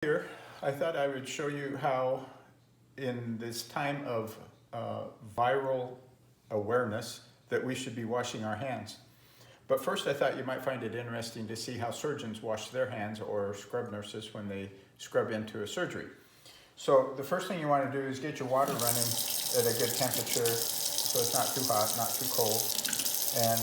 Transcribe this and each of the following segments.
Here, I thought I would show you how in this time of viral awareness that we should be washing our hands. But first I thought you might find it interesting to see how surgeons wash their hands or scrub nurses when they scrub into a surgery. So the first thing you want to do is get your water running at a good temperature so it's not too hot, not too cold. And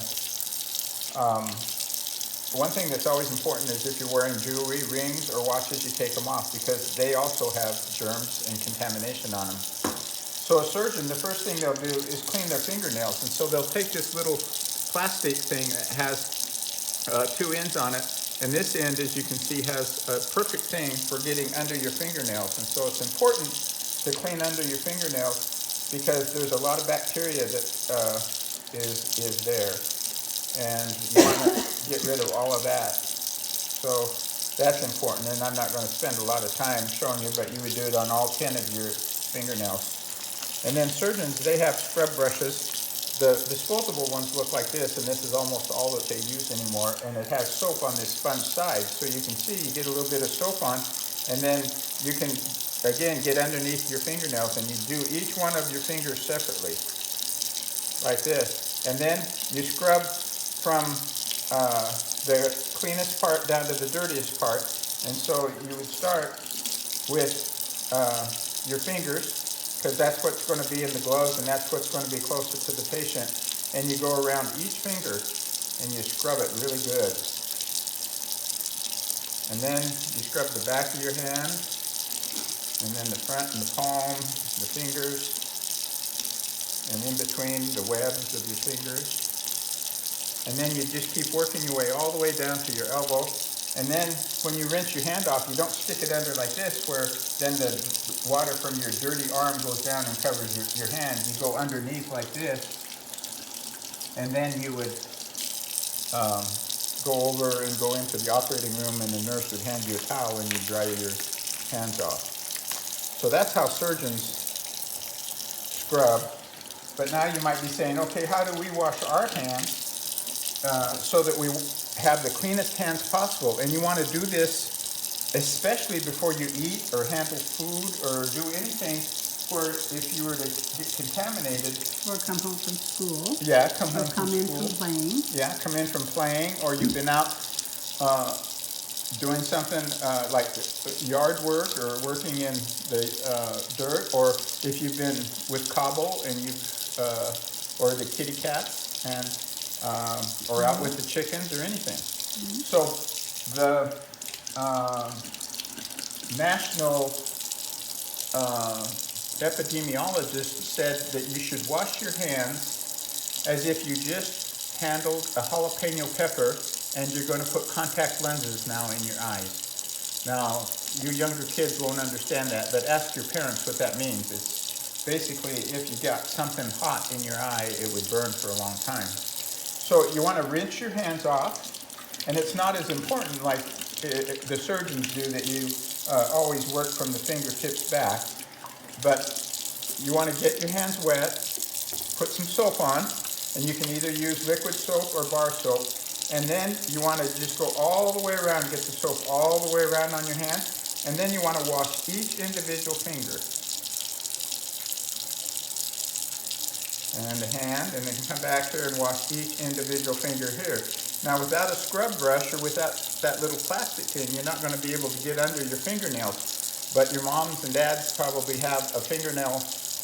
one thing that's always important is if you're wearing jewelry, rings, or watches, you take them off because they also have germs and contamination on them. So a surgeon, the first thing they'll do is clean their fingernails. And so they'll take this little plastic thing that has two ends on it. And this end, as you can see, has a perfect thing for getting under your fingernails. And so it's important to clean under your fingernails because there's a lot of bacteria that is there. And you want to get rid of all of that. So that's important, and I'm not going to spend a lot of time showing you, but you would do it on all 10 of your fingernails. And then surgeons, they have scrub brushes. The disposable ones look like this, and this is almost all that they use anymore, and it has soap on this sponge side. So you can see you get a little bit of soap on, and then you can, again, get underneath your fingernails, and you do each one of your fingers separately, like this. And then you scrub from the cleanest part down to the dirtiest part. And so you would start with your fingers, because that's what's going to be in the gloves and that's what's going to be closer to the patient. And you go around each finger and you scrub it really good. And then you scrub the back of your hand, and then the front and the palm, the fingers, and in between the webs of your fingers. And then you just keep working your way all the way down to your elbow. And then when you rinse your hand off, you don't stick it under like this, where then the water from your dirty arm goes down and covers your hand. You go underneath like this. And then you would go over and go into the operating room, and the nurse would hand you a towel and you'd dry your hands off. So that's how surgeons scrub. But now you might be saying, okay, how do we wash our hands so that we have the cleanest hands possible? And you want to do this especially before you eat or handle food or do anything where if you were to get contaminated. Or come home from school. Yeah, come Or home come from in school. from playing. Yeah, come in from playing, or you've been out doing something like yard work or working in the dirt, or if you've been with Cabo and you've or the kitty cats and or out with the chickens or anything. So the national epidemiologist said that you should wash your hands as if you just handled a jalapeno pepper and you're going to put contact lenses now in your eyes. Now, you younger kids won't understand that, but ask your parents what that means. It's basically if you got something hot in your eye, it would burn for a long time. So you want to rinse your hands off, and it's not as important like the surgeons do that you always work from the fingertips back, but you want to get your hands wet, put some soap on, and you can either use liquid soap or bar soap, and then you want to just go all the way around, get the soap all the way around on your hand, and then you want to wash each individual finger. And the hand, and then you come back here and wash each individual finger here. Now without a scrub brush or without that little plastic thing, you're not going to be able to get under your fingernails. But your moms and dads probably have a fingernail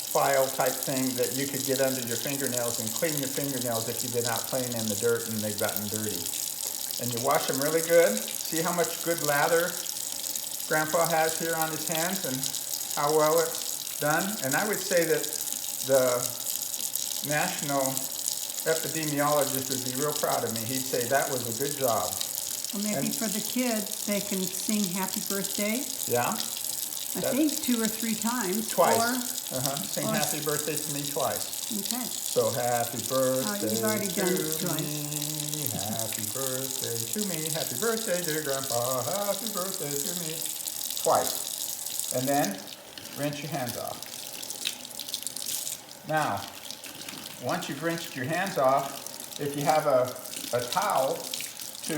file type thing that you could get under your fingernails and clean your fingernails if you've been out playing in the dirt and they've gotten dirty. And you wash them really good. See how much good lather Grandpa has here on his hands and how well it's done. And I would say that the national epidemiologist would be real proud of me. He'd say that was a good job. Or maybe for the kids, they can sing happy birthday. Yeah? I think 2 or 3 times. Twice. Sing happy birthday to me twice. Okay. So happy birthday you've already done it to twice. me. Happy birthday to me. Happy birthday, dear Grandpa. Happy birthday to me. Twice. And then rinse your hands off. Now, once you've rinsed your hands off, if you have a towel to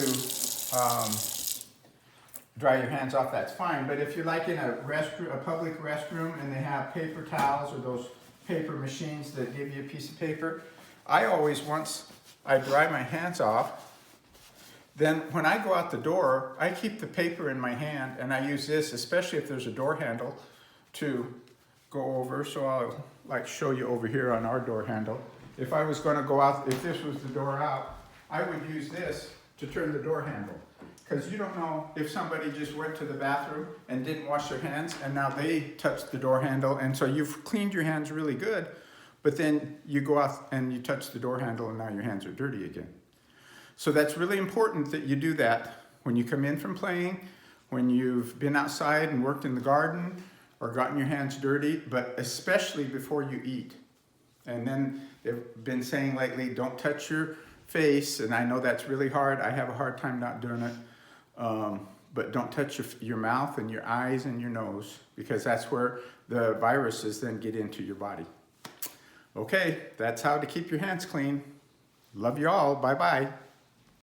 dry your hands off, that's fine. But if you're like in a restroom, a public restroom, and they have paper towels or those paper machines that give you a piece of paper, I always, once I dry my hands off, then when I go out the door, I keep the paper in my hand and I use this, especially if there's a door handle, to go over. So I'll like show you over here on our door handle. If I was going to go out, if this was the door out, I would use this to turn the door handle. Because you don't know if somebody just went to the bathroom and didn't wash their hands and now they touched the door handle, and so you've cleaned your hands really good, but then you go out and you touch the door handle and now your hands are dirty again. So that's really important that you do that when you come in from playing, when you've been outside and worked in the garden or gotten your hands dirty, but especially before you eat. And then they've been saying lately, don't touch your face, and I know that's really hard. I have a hard time not doing it. But don't touch your mouth and your eyes and your nose, because that's where the viruses then get into your body. Okay, that's how to keep your hands clean. Love you all. Bye-bye.